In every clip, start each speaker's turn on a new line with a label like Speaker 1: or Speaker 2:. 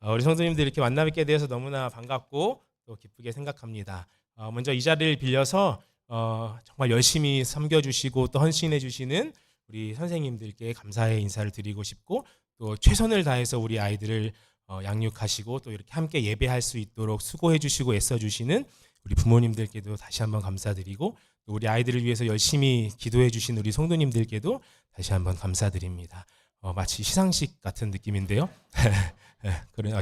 Speaker 1: 우리 성도님들 이렇게 만나 뵙게 되어서 너무나 반갑고 또 기쁘게 생각합니다. 먼저 이 자리를 빌려서 정말 열심히 섬겨주시고 또 헌신해주시는 우리 선생님들께 감사의 인사를 드리고 싶고, 또 최선을 다해서 우리 아이들을 양육하시고 또 이렇게 함께 예배할 수 있도록 수고해주시고 애써주시는 우리 부모님들께도 다시 한번 감사드리고, 또 우리 아이들을 위해서 열심히 기도해주신 우리 성도님들께도 다시 한번 감사드립니다. 마치 시상식 같은 느낌인데요.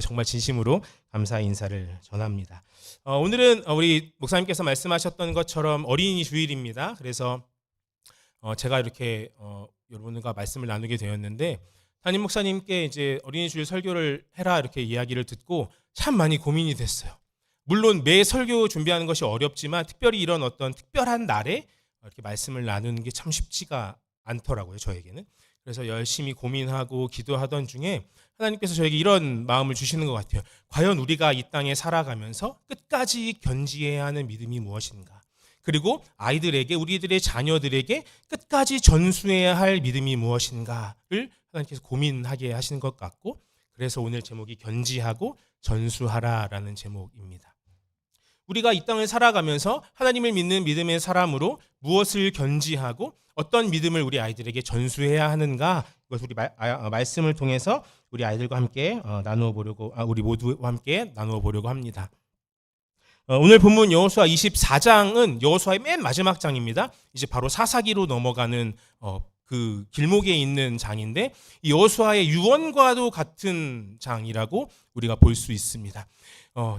Speaker 1: 정말 진심으로 감사의 인사를 전합니다. 오늘은 우리 목사님께서 말씀하셨던 것처럼 어린이 주일입니다. 그래서 제가 이렇게 여러분과 말씀을 나누게 되었는데, 담임 목사님께 이제 어린이 주일 설교를 해라 이렇게 이야기를 듣고 참 많이 고민이 됐어요. 물론 매 설교 준비하는 것이 어렵지만 특별히 이런 어떤 특별한 날에 이렇게 말씀을 나누는 게 참 쉽지가 않더라고요, 저에게는. 그래서 열심히 고민하고 기도하던 중에 하나님께서 저에게 이런 마음을 주시는 것 같아요. 과연 우리가 이 땅에 살아가면서 끝까지 견지해야 하는 믿음이 무엇인가? 그리고 아이들에게, 우리들의 자녀들에게 끝까지 전수해야 할 믿음이 무엇인가를 하나님께서 고민하게 하시는 것 같고, 그래서 오늘 제목이 견지하고 전수하라라는 제목입니다. 우리가 이 땅을 살아가면서 하나님을 믿는 믿음의 사람으로 무엇을 견지하고 어떤 믿음을 우리 아이들에게 전수해야 하는가, 이것을 우리 말씀을 통해서 우리 아이들과 함께 우리 모두와 함께 나누어 보려고 합니다. 오늘 본문 여호수아 24장은 여호수아의 맨 마지막 장입니다. 이제 바로 사사기로 넘어가는 그 길목에 있는 장인데, 이 여호수아의 유언과도 같은 장이라고 우리가 볼 수 있습니다.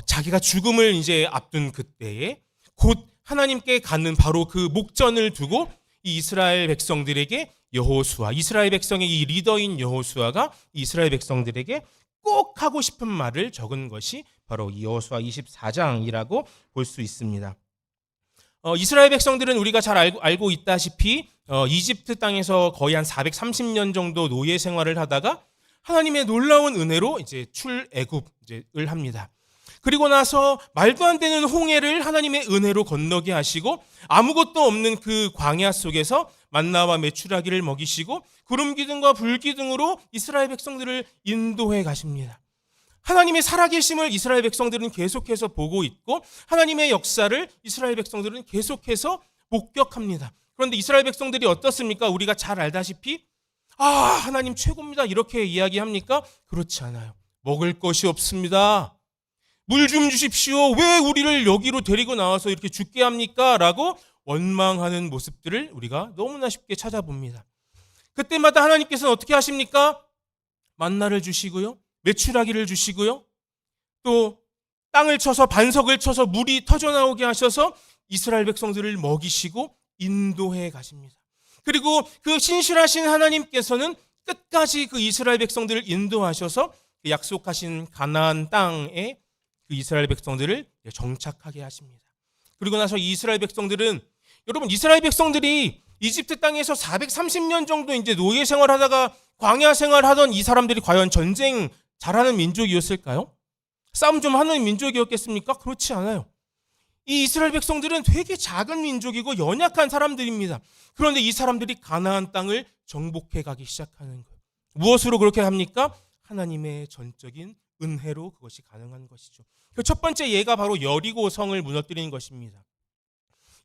Speaker 1: 자기가 죽음을 이제 앞둔 그때에 곧 하나님께 가는 바로 그 목전을 두고 이 이스라엘 백성들에게 이스라엘 백성의 이 리더인 여호수아가 이스라엘 백성들에게 꼭 하고 싶은 말을 적은 것이 바로 이 여호수아 24장이라고 볼 수 있습니다. 이스라엘 백성들은 우리가 잘 알고 있다시피 이집트 땅에서 거의 한 430년 정도 노예 생활을 하다가 하나님의 놀라운 은혜로 이제 출애굽을 합니다. 그리고 나서 말도 안 되는 홍해를 하나님의 은혜로 건너게 하시고, 아무것도 없는 그 광야 속에서 만나와 메추라기를 먹이시고 구름 기둥과 불 기둥으로 이스라엘 백성들을 인도해 가십니다. 하나님의 살아계심을 이스라엘 백성들은 계속해서 보고 있고, 하나님의 역사를 이스라엘 백성들은 계속해서 목격합니다. 그런데 이스라엘 백성들이 어떻습니까? 우리가 잘 알다시피 하나님 최고입니다 이렇게 이야기합니까? 그렇지 않아요. 먹을 것이 없습니다. 물 좀 주십시오. 왜 우리를 여기로 데리고 나와서 이렇게 죽게 합니까? 라고 원망하는 모습들을 우리가 너무나 쉽게 찾아봅니다. 그때마다 하나님께서는 어떻게 하십니까? 만나를 주시고요, 메추라기를 주시고요, 또 땅을 쳐서 반석을 쳐서 물이 터져나오게 하셔서 이스라엘 백성들을 먹이시고 인도해 가십니다. 그리고 그 신실하신 하나님께서는 끝까지 그 이스라엘 백성들을 인도하셔서 그 약속하신 가나안 땅에 그 이스라엘 백성들을 정착하게 하십니다. 그리고 나서 이스라엘 백성들은, 여러분, 이스라엘 백성들이 이집트 땅에서 430년 정도 이제 노예 생활하다가 광야 생활하던 이 사람들이 과연 전쟁 잘하는 민족이었을까요? 싸움 좀 하는 민족이었겠습니까? 그렇지 않아요. 이 이스라엘 백성들은 되게 작은 민족이고 연약한 사람들입니다. 그런데 이 사람들이 가나안 땅을 정복해 가기 시작하는 거예요. 무엇으로 그렇게 합니까? 하나님의 전적인 은혜로 그것이 가능한 것이죠. 그 첫 번째 예가 바로 여리고 성을 무너뜨리는 것입니다.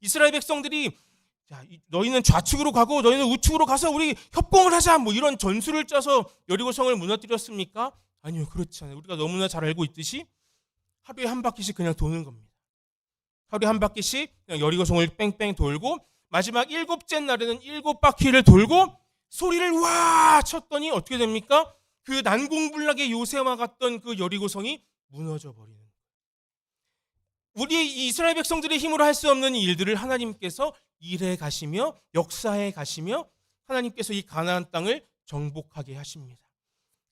Speaker 1: 이스라엘 백성들이 너희는 좌측으로 가고 너희는 우측으로 가서 우리 협공을 하자, 이런 전술을 짜서 여리고 성을 무너뜨렸습니까? 아니요, 그렇지 않아요. 우리가 너무나 잘 알고 있듯이 하루에 한 바퀴씩 그냥 도는 겁니다. 하루에 한 바퀴씩 그냥 여리고 성을 뺑뺑 돌고 마지막 7째 날에는 7바퀴를 돌고 소리를 와 쳤더니 어떻게 됩니까? 그 난공불락의 요새와 같던 그 여리고 성이 무너져 버리는 거예요. 우리 이스라엘 백성들의 힘으로 할 수 없는 일들을 하나님께서 일해 가시며 역사해 가시며 하나님께서 이 가나안 땅을 정복하게 하십니다.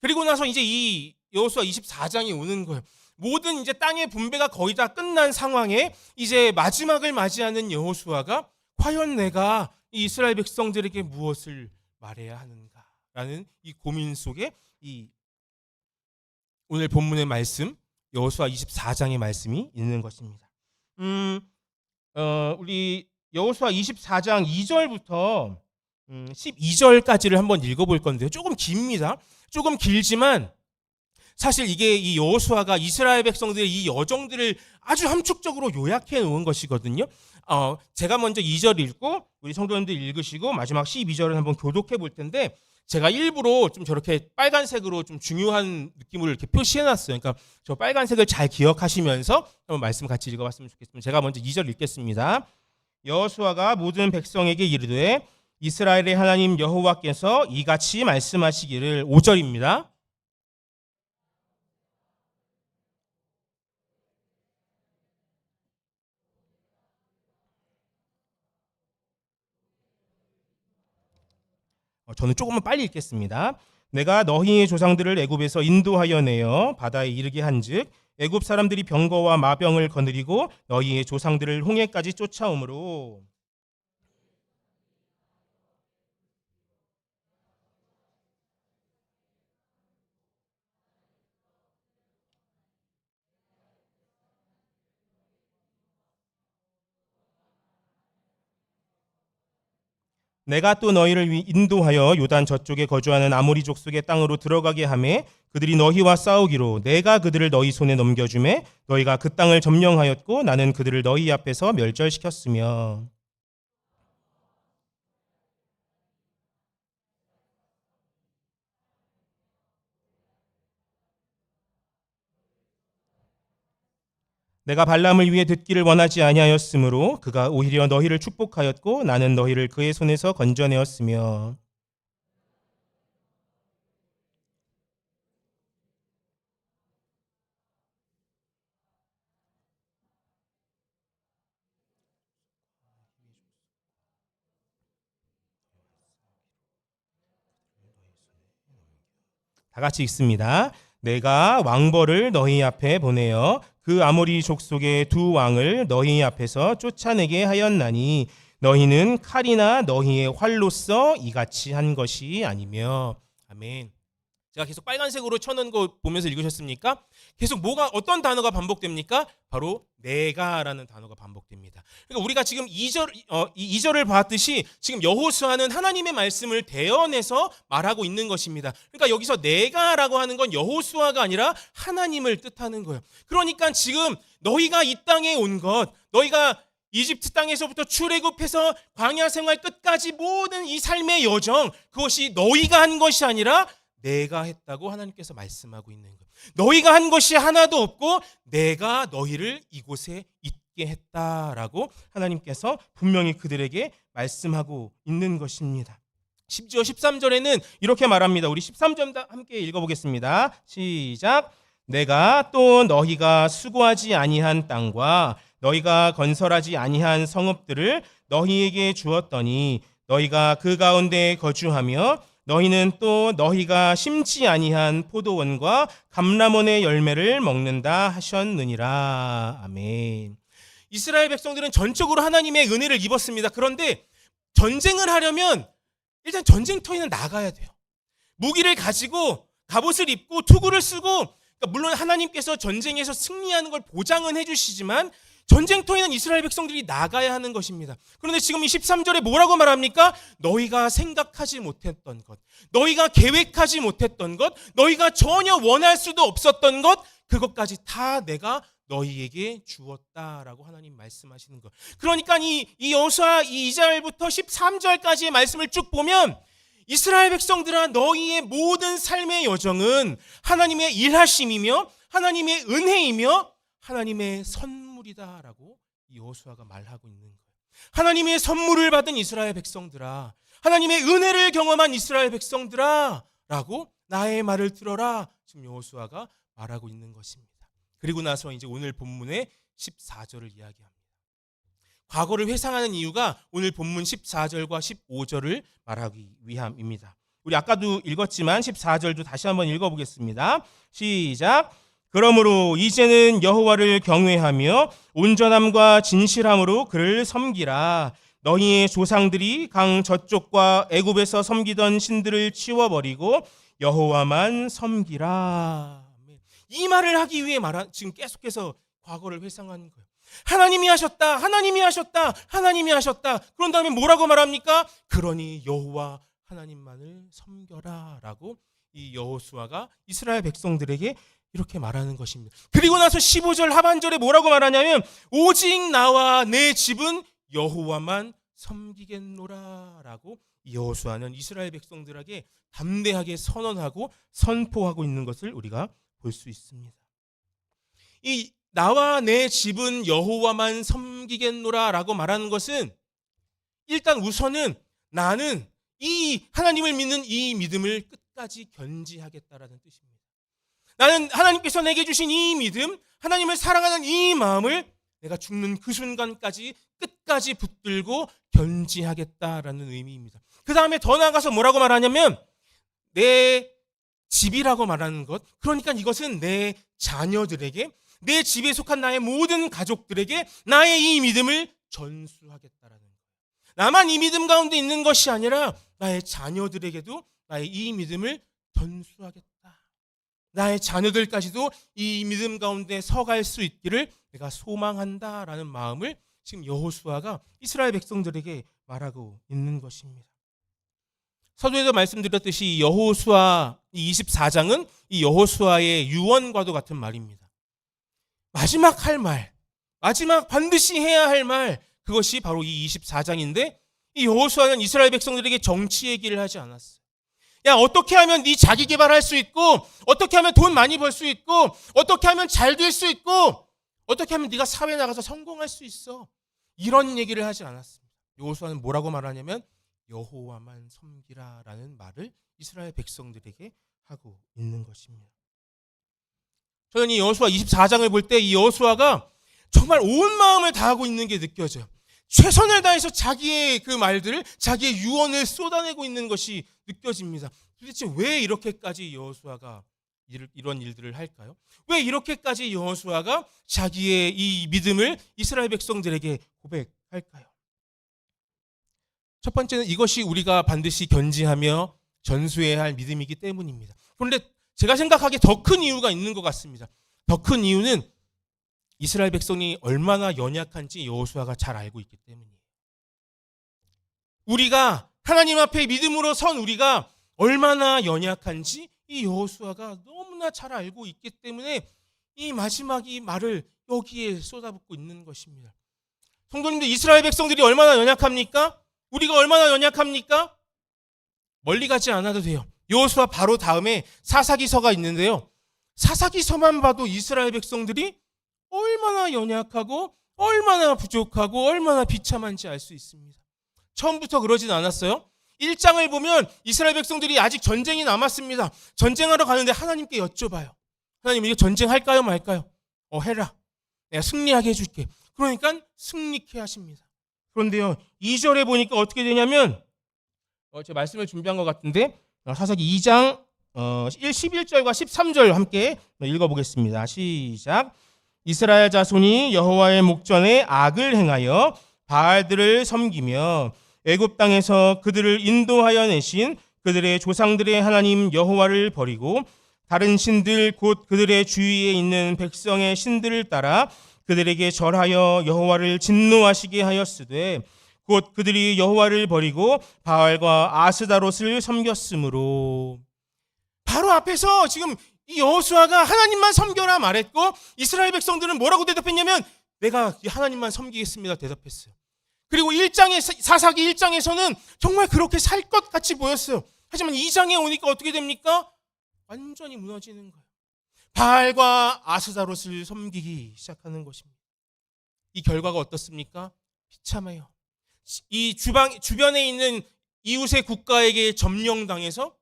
Speaker 1: 그리고 나서 이제 이 여호수아 24장이 오는 거예요. 모든 이제 땅의 분배가 거의 다 끝난 상황에 이제 마지막을 맞이하는 여호수아가 과연 내가 이 이스라엘 백성들에게 무엇을 말해야 하는가라는 이 고민 속에 이 오늘 본문의 말씀, 여호수아 24장의 말씀이 있는 것입니다. 우리 여호수아 24장 2절부터 12절까지를 한번 읽어볼 건데요. 조금 깁니다. 조금 길지만 사실 이게 이 여호수아가 이스라엘 백성들의 이 여정들을 아주 함축적으로 요약해 놓은 것이거든요. 제가 먼저 2절 읽고 우리 성도님들 읽으시고 마지막 12절을 한번 교독해 볼 텐데, 제가 일부러 좀 저렇게 빨간색으로 좀 중요한 느낌을 이렇게 표시해 놨어요. 그러니까 저 빨간색을 잘 기억하시면서 한번 말씀 같이 읽어봤으면 좋겠습니다. 제가 먼저 2절 읽겠습니다. 여호수아가 모든 백성에게 이르되 이스라엘의 하나님 여호와께서 이같이 말씀하시기를. 5절입니다. 저는 조금만 빨리 읽겠습니다. 내가 너희의 조상들을 애굽에서 인도하여 내어 바다에 이르게 한즉 애굽 사람들이 병거와 마병을 거느리고 너희의 조상들을 홍해까지 쫓아오므로 내가 또 너희를 인도하여 요단 저쪽에 거주하는 아모리 족속의 땅으로 들어가게 하매 그들이 너희와 싸우기로 내가 그들을 너희 손에 넘겨주매 너희가 그 땅을 점령하였고 나는 그들을 너희 앞에서 멸절시켰으며. 내가 발람을 위해 듣기를 원하지 아니하였으므로 그가 오히려 너희를 축복하였고 나는 너희를 그의 손에서 건져내었으며. 다 같이 읽습니다. 내가 왕벌을 너희 앞에 보내어 그 아모리 족속의 두 왕을 너희 앞에서 쫓아내게 하였나니 너희는 칼이나 너희의 활로써 이같이 한 것이 아니며. 아멘. 제가 계속 빨간색으로 쳐놓은 거 보면서 읽으셨습니까? 계속 어떤 단어가 반복됩니까? 바로 내가라는 단어가 반복됩니다. 그러니까 우리가 지금 2절을 봤듯이 지금 여호수아는 하나님의 말씀을 대언해서 말하고 있는 것입니다. 그러니까 여기서 내가라고 하는 건 여호수아가 아니라 하나님을 뜻하는 거예요. 그러니까 지금 너희가 이 땅에 온 것, 너희가 이집트 땅에서부터 출애굽해서 광야 생활 끝까지 모든 이 삶의 여정, 그것이 너희가 한 것이 아니라 내가 했다고 하나님께서 말씀하고 있는 것. 너희가 한 것이 하나도 없고 내가 너희를 이곳에 있게 했다라고 하나님께서 분명히 그들에게 말씀하고 있는 것입니다. 심지어 13절에는 이렇게 말합니다. 우리 13절 함께 읽어보겠습니다. 시작. 내가 또 너희가 수고하지 아니한 땅과 너희가 건설하지 아니한 성읍들을 너희에게 주었더니 너희가 그 가운데 거주하며 너희는 또 너희가 심지 아니한 포도원과 감람원의 열매를 먹는다 하셨느니라. 아멘. 이스라엘 백성들은 전적으로 하나님의 은혜를 입었습니다. 그런데 전쟁을 하려면 일단 전쟁터에는 나가야 돼요. 무기를 가지고 갑옷을 입고 투구를 쓰고, 그러니까 물론 하나님께서 전쟁에서 승리하는 걸 보장은 해주시지만 전쟁터에는 이스라엘 백성들이 나가야 하는 것입니다. 그런데 지금 이 13절에 뭐라고 말합니까? 너희가 생각하지 못했던 것, 너희가 계획하지 못했던 것, 너희가 전혀 원할 수도 없었던 것, 그것까지 다 내가 너희에게 주었다라고 하나님 말씀하시는 것. 그러니까 이 여호수아 2절부터 13절까지의 말씀을 쭉 보면 이스라엘 백성들아, 너희의 모든 삶의 여정은 하나님의 일하심이며 하나님의 은혜이며 하나님의 선물이다라고 이 여호수아가 말하고 있는 거예요. 하나님의 선물을 받은 이스라엘 백성들아, 하나님의 은혜를 경험한 이스라엘 백성들아 라고 나의 말을 들어라, 지금 여호수아가 말하고 있는 것입니다. 그리고 나서 이제 오늘 본문의 14절을 이야기합니다. 과거를 회상하는 이유가 오늘 본문 14절과 15절을 말하기 위함입니다. 우리 아까도 읽었지만 14절도 다시 한번 읽어보겠습니다. 시작. 그러므로 이제는 여호와를 경외하며 온전함과 진실함으로 그를 섬기라. 너희의 조상들이 강 저쪽과 애굽에서 섬기던 신들을 치워버리고 여호와만 섬기라. 이 말을 하기 위해 지금 계속해서 과거를 회상하는 거예요. 하나님이 하셨다, 하나님이 하셨다, 하나님이 하셨다. 그런 다음에 뭐라고 말합니까? 그러니 여호와 하나님만을 섬겨라 라고 이 여호수아가 이스라엘 백성들에게 이렇게 말하는 것입니다. 그리고 나서 15절 하반절에 뭐라고 말하냐면 오직 나와 내 집은 여호와만 섬기겠노라라고 여호수아는 이스라엘 백성들에게 담대하게 선언하고 선포하고 있는 것을 우리가 볼 수 있습니다. 이 나와 내 집은 여호와만 섬기겠노라라고 말하는 것은 일단 우선은 나는 이 하나님을 믿는 이 믿음을 끝까지 견지하겠다라는 뜻입니다. 나는 하나님께서 내게 주신 이 믿음, 하나님을 사랑하는 이 마음을 내가 죽는 그 순간까지 끝까지 붙들고 견지하겠다라는 의미입니다. 그 다음에 더 나아가서 뭐라고 말하냐면 내 집이라고 말하는 것, 그러니까 이것은 내 자녀들에게, 내 집에 속한 나의 모든 가족들에게 나의 이 믿음을 전수하겠다라는 거예요. 나만 이 믿음 가운데 있는 것이 아니라 나의 자녀들에게도 나의 이 믿음을 전수하겠다. 나의 자녀들까지도 이 믿음 가운데 서갈 수 있기를 내가 소망한다라는 마음을 지금 여호수아가 이스라엘 백성들에게 말하고 있는 것입니다. 서두에도 말씀드렸듯이 여호수아 24장은 이 여호수아의 유언과도 같은 말입니다. 마지막 할 말, 마지막 반드시 해야 할 말, 그것이 바로 이 24장인데 이 여호수아는 이스라엘 백성들에게 정치 얘기를 하지 않았어요. 야, 어떻게 하면 네 자기 개발할 수 있고, 어떻게 하면 돈 많이 벌 수 있고, 어떻게 하면 잘 될 수 있고, 어떻게 하면 네가 사회에 나가서 성공할 수 있어, 이런 얘기를 하지 않았습니다. 여호수아는 뭐라고 말하냐면 여호와만 섬기라라는 말을 이스라엘 백성들에게 하고 있는 것입니다. 저는 이 여호수아 24장을 볼 때 이 여호수아가 정말 온 마음을 다하고 있는 게 느껴져요. 최선을 다해서 자기의 그 말들을, 자기의 유언을 쏟아내고 있는 것이 느껴집니다. 도대체 왜 이렇게까지 여호수아가 이런 일들을 할까요? 왜 이렇게까지 여호수아가 자기의 이 믿음을 이스라엘 백성들에게 고백할까요? 첫 번째는 이것이 우리가 반드시 견지하며 전수해야 할 믿음이기 때문입니다. 그런데 제가 생각하기에 더 큰 이유가 있는 것 같습니다. 더 큰 이유는 이스라엘 백성이 얼마나 연약한지 여호수아가 잘 알고 있기 때문이에요. 우리가 하나님 앞에 믿음으로 선 우리가 얼마나 연약한지 이 여호수아가 너무나 잘 알고 있기 때문에 이 마지막 이 말을 여기에 쏟아붓고 있는 것입니다. 성도님들, 이스라엘 백성들이 얼마나 연약합니까? 우리가 얼마나 연약합니까? 멀리 가지 않아도 돼요. 여호수아 바로 다음에 사사기서가 있는데요. 사사기서만 봐도 이스라엘 백성들이 얼마나 연약하고 얼마나 부족하고 얼마나 비참한지 알 수 있습니다. 처음부터 그러진 않았어요. 1장을 보면 이스라엘 백성들이 아직 전쟁이 남았습니다. 전쟁하러 가는데 하나님께 여쭤봐요. 하나님, 이게 전쟁할까요 말까요? 해라. 내가 승리하게 해줄게. 그러니까 승리케 하십니다. 그런데요, 2절에 보니까 어떻게 되냐면 제가 말씀을 준비한 것 같은데 사사기 2장 11절과 13절 함께 읽어보겠습니다. 시작. 이스라엘 자손이 여호와의 목전에 악을 행하여 바알들을 섬기며 애굽 땅에서 그들을 인도하여 내신 그들의 조상들의 하나님 여호와를 버리고 다른 신들 곧 그들의 주위에 있는 백성의 신들을 따라 그들에게 절하여 여호와를 진노하시게 하였으되 곧 그들이 여호와를 버리고 바알과 아스다롯을 섬겼으므로. 바로 앞에서 지금 이 여호수아가 하나님만 섬겨라 말했고 이스라엘 백성들은 뭐라고 대답했냐면 내가 하나님만 섬기겠습니다 대답했어요. 그리고 1장에 사사기 1장에서는 정말 그렇게 살 것 같이 보였어요. 하지만 2장에 오니까 어떻게 됩니까? 완전히 무너지는 거예요. 바알과 아스다롯을 섬기기 시작하는 것입니다. 이 결과가 어떻습니까? 비참해요. 이 주변에 있는 이웃의 국가에게 점령당해서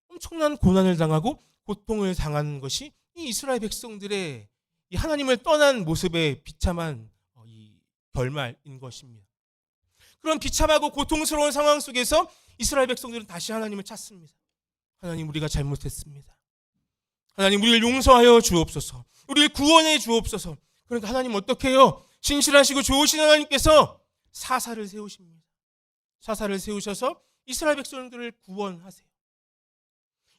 Speaker 1: 엄청난 고난을 당하고 고통을 당하는 것이 이 이스라엘 백성들의 이 하나님을 떠난 모습의 비참한 이 결말인 것입니다. 그런 비참하고 고통스러운 상황 속에서 이스라엘 백성들은 다시 하나님을 찾습니다. 하나님, 우리가 잘못했습니다. 하나님, 우리를 용서하여 주옵소서. 우리를 구원해 주옵소서. 그러니까 하나님 어떻게 해요? 신실하시고 좋으신 하나님께서 사사를 세우십니다. 사사를 세우셔서 이스라엘 백성들을 구원하세요.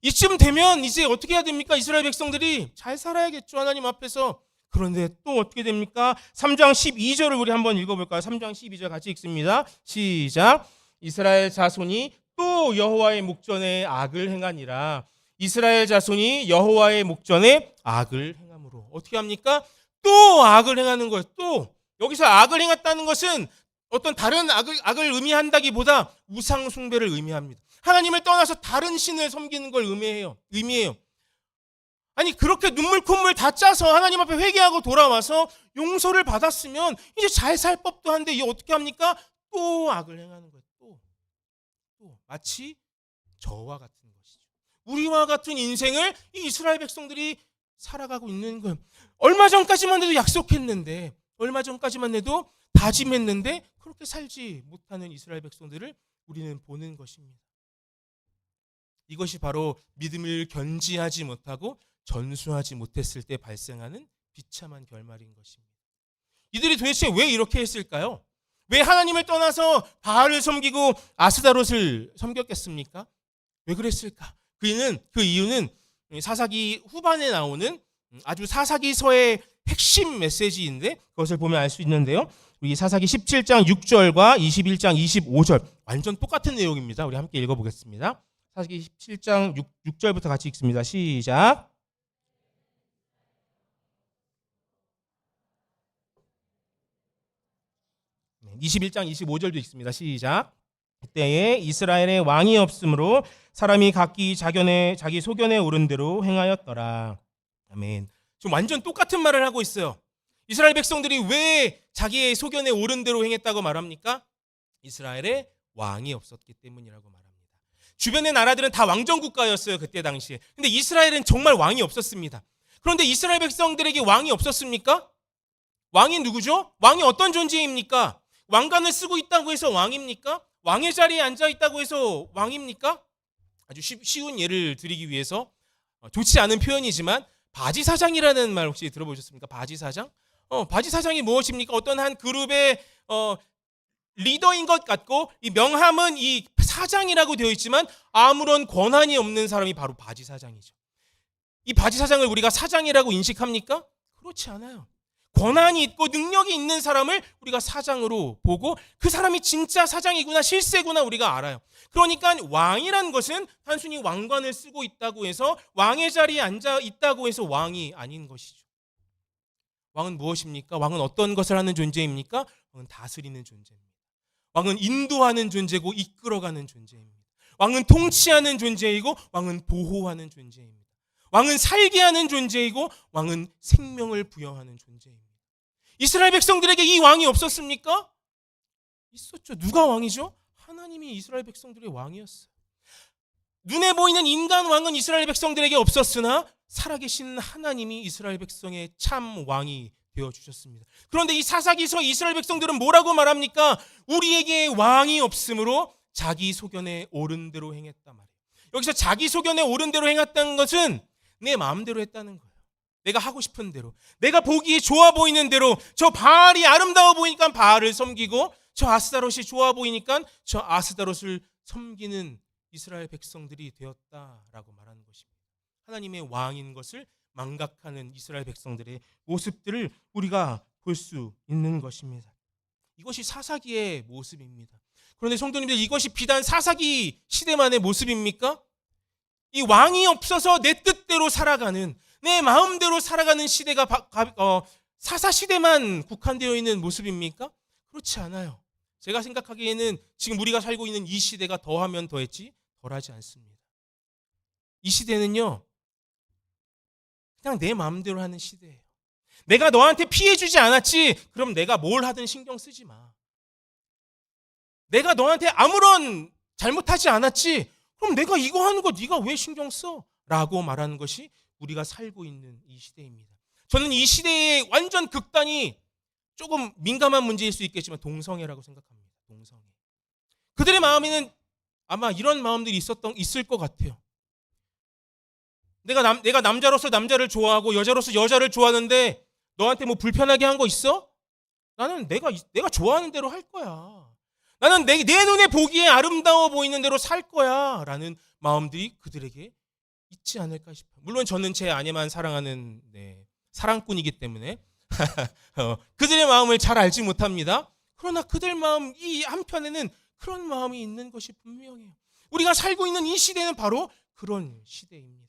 Speaker 1: 이쯤 되면 이제 어떻게 해야 됩니까? 이스라엘 백성들이 잘 살아야겠죠, 하나님 앞에서. 그런데 또 어떻게 됩니까? 3장 12절을 우리 한번 읽어볼까요? 3장 12절 같이 읽습니다. 시작. 이스라엘 자손이 또 여호와의 목전에 악을 행하니라. 이스라엘 자손이 여호와의 목전에 악을 행함으로. 어떻게 합니까? 또 악을 행하는 거예요. 또 여기서 악을 행했다는 것은 어떤 다른 악을 의미한다기보다 우상 숭배를 의미합니다. 하나님을 떠나서 다른 신을 섬기는 걸 의미해요. 아니 그렇게 눈물 콧물 다 짜서 하나님 앞에 회개하고 돌아와서 용서를 받았으면 이제 잘 살 법도 한데 이게 어떻게 합니까? 또 악을 행하는 거예요. 또 마치 저와 같은 것이죠. 우리와 같은 인생을 이 이스라엘 백성들이 살아가고 있는 거예요. 얼마 전까지만 해도 약속했는데, 얼마 전까지만 해도 다짐했는데 그렇게 살지 못하는 이스라엘 백성들을 우리는 보는 것입니다. 이것이 바로 믿음을 견지하지 못하고 전수하지 못했을 때 발생하는 비참한 결말인 것입니다. 이들이 도대체 왜 이렇게 했을까요? 왜 하나님을 떠나서 바알을 섬기고 아스다롯을 섬겼겠습니까? 왜 그랬을까? 그 이유는 사사기 후반에 나오는 아주 사사기서의 핵심 메시지인데 그것을 보면 알 수 있는데요. 우리 사사기 17장 6절과 21장 25절 완전 똑같은 내용입니다. 우리 함께 읽어보겠습니다. 사사기 17장 6절부터 같이 읽습니다. 시작. 21장 25절도 읽습니다. 시작. 그때에 이스라엘에 왕이 없으므로 사람이 각기 자기 소견에 오른 대로 행하였더라. 아멘. 좀 완전 똑같은 말을 하고 있어요. 이스라엘 백성들이 왜 자기의 소견에 오른 대로 행했다고 말합니까? 이스라엘에 왕이 없었기 때문이라고 말합니다. 주변의 나라들은 다 왕정 국가였어요. 그때 당시에. 근데 이스라엘은 정말 왕이 없었습니다. 그런데 이스라엘 백성들에게 왕이 없었습니까? 왕이 누구죠? 왕이 어떤 존재입니까? 왕관을 쓰고 있다고 해서 왕입니까? 왕의 자리에 앉아 있다고 해서 왕입니까? 아주 쉬운 예를 드리기 위해서 좋지 않은 표현이지만 바지사장이라는 말 혹시 들어보셨습니까? 바지사장? 바지사장이 무엇입니까? 어떤 한 그룹의 리더인 것 같고 이 명함은 이 사장이라고 되어 있지만 아무런 권한이 없는 사람이 바로 바지사장이죠. 이 바지사장을 우리가 사장이라고 인식합니까? 그렇지 않아요. 권한이 있고 능력이 있는 사람을 우리가 사장으로 보고 그 사람이 진짜 사장이구나 실세구나 우리가 알아요. 그러니까 왕이란 것은 단순히 왕관을 쓰고 있다고 해서 왕의 자리에 앉아 있다고 해서 왕이 아닌 것이죠. 왕은 무엇입니까? 왕은 어떤 것을 하는 존재입니까? 왕은 다스리는 존재입니다. 왕은 인도하는 존재고 이끌어가는 존재입니다. 왕은 통치하는 존재이고 왕은 보호하는 존재입니다. 왕은 살게 하는 존재이고 왕은 생명을 부여하는 존재입니다. 이스라엘 백성들에게 이 왕이 없었습니까? 있었죠. 누가 왕이죠? 하나님이 이스라엘 백성들의 왕이었어요. 눈에 보이는 인간 왕은 이스라엘 백성들에게 없었으나 살아계신 하나님이 이스라엘 백성의 참 왕이 되어주셨습니다. 그런데 이 사사기서 이스라엘 백성들은 뭐라고 말합니까? 우리에게 왕이 없으므로 자기 소견에 옳은 대로 행했단 말이에요. 여기서 자기 소견에 옳은 대로 행했다는 것은 내 마음대로 했다는 거예요. 내가 하고 싶은 대로, 내가 보기에 좋아 보이는 대로, 저 바알이 아름다워 보이니까 바알을 섬기고 저 아스다롯이 좋아 보이니까 저 아스다롯을 섬기는 이스라엘 백성들이 되었다라고 말하는 것입니다. 하나님의 왕인 것을 망각하는 이스라엘 백성들의 모습들을 우리가 볼 수 있는 것입니다. 이것이 사사기의 모습입니다. 그런데 성도님들, 이것이 비단 사사기 시대만의 모습입니까? 이 왕이 없어서 내 뜻대로 살아가는, 내 마음대로 살아가는 시대가 사사시대만 국한되어 있는 모습입니까? 그렇지 않아요. 제가 생각하기에는 지금 우리가 살고 있는 이 시대가 더하면 더했지 덜하지 않습니다. 이 시대는요, 그냥 내 마음대로 하는 시대예요. 내가 너한테 피해 주지 않았지, 그럼 내가 뭘 하든 신경 쓰지 마. 내가 너한테 아무런 잘못하지 않았지, 그럼 내가 이거 하는 거 네가 왜 신경 써? 라고 말하는 것이 우리가 살고 있는 이 시대입니다. 저는 이 시대의 완전 극단이 조금 민감한 문제일 수 있겠지만 동성애라고 생각합니다. 동성애. 그들의 마음에는 아마 이런 마음들이 있을 것 같아요. 내가 남자로서 남자를 좋아하고 여자로서 여자를 좋아하는데 너한테 뭐 불편하게 한 거 있어? 나는 내가 좋아하는 대로 할 거야. 나는 내 눈에 보기에 아름다워 보이는 대로 살 거야 라는 마음들이 그들에게 있지 않을까 싶어요. 물론 저는 제 아내만 사랑하는 사랑꾼이기 때문에 그들의 마음을 잘 알지 못합니다. 그러나 그들 마음 이 한편에는 그런 마음이 있는 것이 분명해요. 우리가 살고 있는 이 시대는 바로 그런 시대입니다.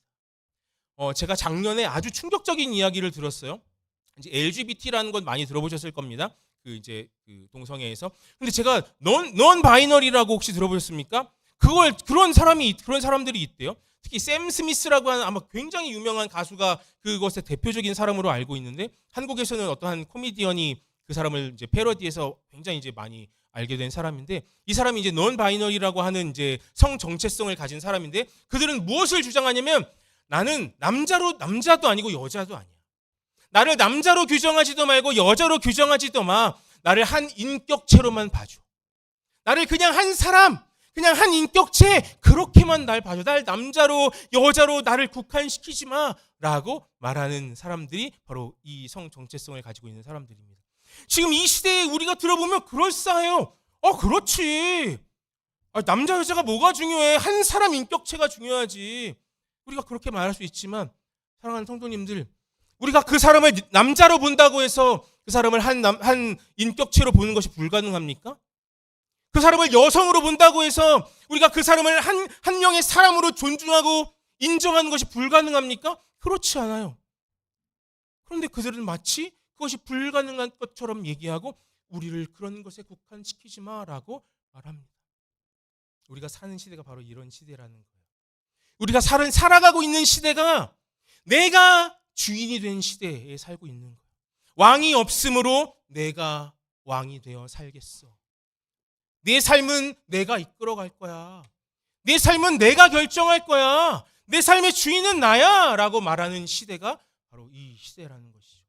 Speaker 1: 제가 작년에 아주 충격적인 이야기를 들었어요. 이제 LGBT라는 건 많이 들어보셨을 겁니다. 그 동성애에서. 근데 제가 넌 바이너리라고 혹시 들어보셨습니까? 그런 사람들이 있대요. 특히 샘 스미스라고 하는 아마 굉장히 유명한 가수가 그것의 대표적인 사람으로 알고 있는데, 한국에서는 어떠한 코미디언이 그 사람을 이제 패러디해서 굉장히 이제 많이 알게 된 사람인데, 이 사람이 이제 넌 바이너리라고 하는 이제 성 정체성을 가진 사람인데, 그들은 무엇을 주장하냐면, 나는 남자도 아니고 여자도 아니야. 나를 남자로 규정하지도 말고 여자로 규정하지도 마. 나를 한 인격체로만 봐줘. 나를 그냥 한 사람, 그냥 한 인격체, 그렇게만 날 봐줘. 날 남자로 여자로 나를 국한시키지 마 라고 말하는 사람들이 바로 이 성 정체성을 가지고 있는 사람들입니다. 지금 이 시대에 우리가 들어보면 그럴싸해요. 그렇지. 남자 여자가 뭐가 중요해? 한 사람 인격체가 중요하지. 우리가 그렇게 말할 수 있지만, 사랑하는 성도님들, 우리가 그 사람을 남자로 본다고 해서 그 사람을 한 인격체로 보는 것이 불가능합니까? 그 사람을 여성으로 본다고 해서 우리가 그 사람을 한 명의 사람으로 존중하고 인정하는 것이 불가능합니까? 그렇지 않아요. 그런데 그들은 마치 그것이 불가능한 것처럼 얘기하고, 우리를 그런 것에 국한시키지 마라고 말합니다. 우리가 사는 시대가 바로 이런 시대라는 거예요. 우리가 살아가고 있는 시대가 내가 주인이 된 시대에 살고 있는 거예요. 왕이 없으므로 내가 왕이 되어 살겠어. 내 삶은 내가 이끌어갈 거야. 내 삶은 내가 결정할 거야. 내 삶의 주인은 나야 라고 말하는 시대가 바로 이 시대라는 것이죠.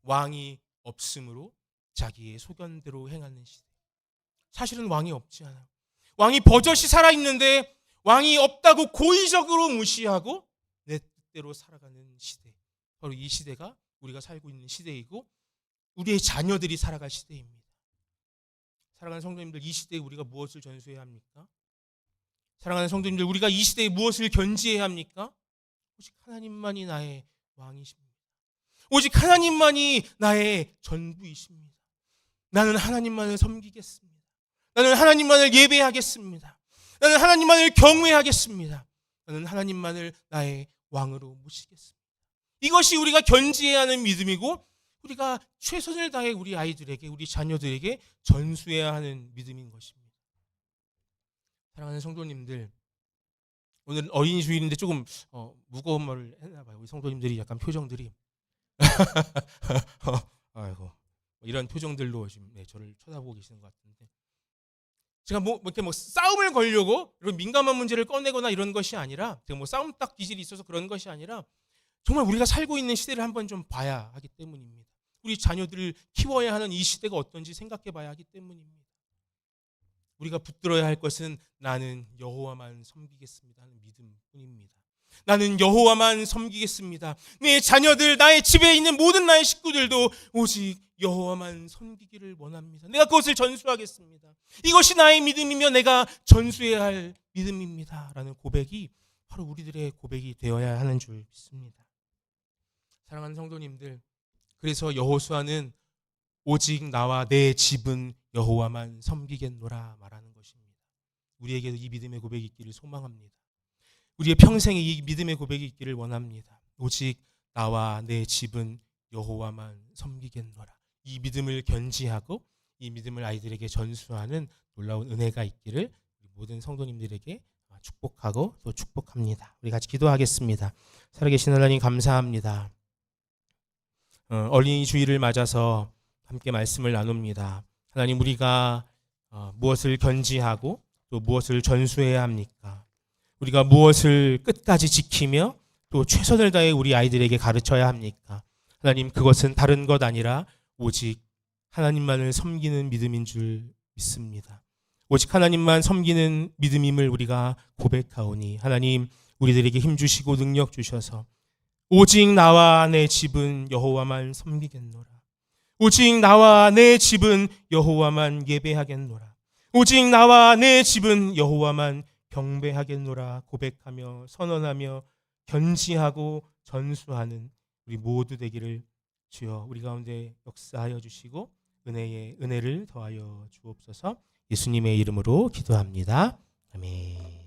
Speaker 1: 왕이 없으므로 자기의 소견대로 행하는 시대. 사실은 왕이 없지 않아요. 왕이 버젓이 살아있는데 왕이 없다고 고의적으로 무시하고 내 뜻대로 살아가는 시대. 바로 이 시대가 우리가 살고 있는 시대이고, 우리의 자녀들이 살아갈 시대입니다. 사랑하는 성도님들, 이 시대에 우리가 무엇을 전수해야 합니까? 사랑하는 성도님들, 우리가 이 시대에 무엇을 견지해야 합니까? 오직 하나님만이 나의 왕이십니다. 오직 하나님만이 나의 전부이십니다. 나는 하나님만을 섬기겠습니다. 나는 하나님만을 예배하겠습니다. 나는 하나님만을 경외하겠습니다. 나는 하나님만을 나의 왕으로 모시겠습니다. 이것이 우리가 견지해야 하는 믿음이고, 우리가 최선을 다해 우리 아이들에게, 우리 자녀들에게 전수해야 하는 믿음인 것입니다. 사랑하는 성도님들, 오늘 어린이 주일인데 조금 무거운 말을 했나 봐요. 우리 성도님들이 약간 표정들이 아이고, 이런 표정들로 지금 저를 쳐다보고 계시는 것 같은데, 제가 이렇게 싸움을 걸려고 이런 민감한 문제를 꺼내거나 이런 것이 아니라, 제가 싸움 딱 기질이 있어서 그런 것이 아니라, 정말 우리가 살고 있는 시대를 한번 좀 봐야 하기 때문입니다. 우리 자녀들을 키워야 하는 이 시대가 어떤지 생각해 봐야 하기 때문입니다. 우리가 붙들어야 할 것은 나는 여호와만 섬기겠습니다 하는 믿음뿐입니다. 나는 여호와만 섬기겠습니다. 내 자녀들, 나의 집에 있는 모든 나의 식구들도 오직 여호와만 섬기기를 원합니다. 내가 그것을 전수하겠습니다. 이것이 나의 믿음이며 내가 전수해야 할 믿음입니다 라는 고백이 바로 우리들의 고백이 되어야 하는 줄 믿습니다. 사랑하는 성도님들, 그래서 여호수아는 오직 나와 내 집은 여호와만 섬기겠노라 말하는 것입니다. 우리에게도 이 믿음의 고백이 있기를 소망합니다. 우리의 평생에 이 믿음의 고백이 있기를 원합니다. 오직 나와 내 집은 여호와만 섬기겠노라. 이 믿음을 견지하고 이 믿음을 아이들에게 전수하는 놀라운 은혜가 있기를 모든 성도님들에게 축복하고 또 축복합니다. 우리 같이 기도하겠습니다. 살아계신 하나님 감사합니다. 어린이 주일을 맞아서 함께 말씀을 나눕니다. 하나님, 우리가 무엇을 견지하고 또 무엇을 전수해야 합니까? 우리가 무엇을 끝까지 지키며 또 최선을 다해 우리 아이들에게 가르쳐야 합니까? 하나님, 그것은 다른 것 아니라 오직 하나님만을 섬기는 믿음인 줄 믿습니다. 오직 하나님만 섬기는 믿음임을 우리가 고백하오니, 하나님, 우리들에게 힘주시고 능력 주셔서 오직 나와 내 집은 여호와만 섬기겠노라. 오직 나와 내 집은 여호와만 예배하겠노라. 오직 나와 내 집은 여호와만 경배하겠노라 고백하며 선언하며 견지하고 전수하는 우리 모두 되기를 주여 우리 가운데 역사하여 주시고 은혜를 더하여 주옵소서. 예수님의 이름으로 기도합니다. 아멘.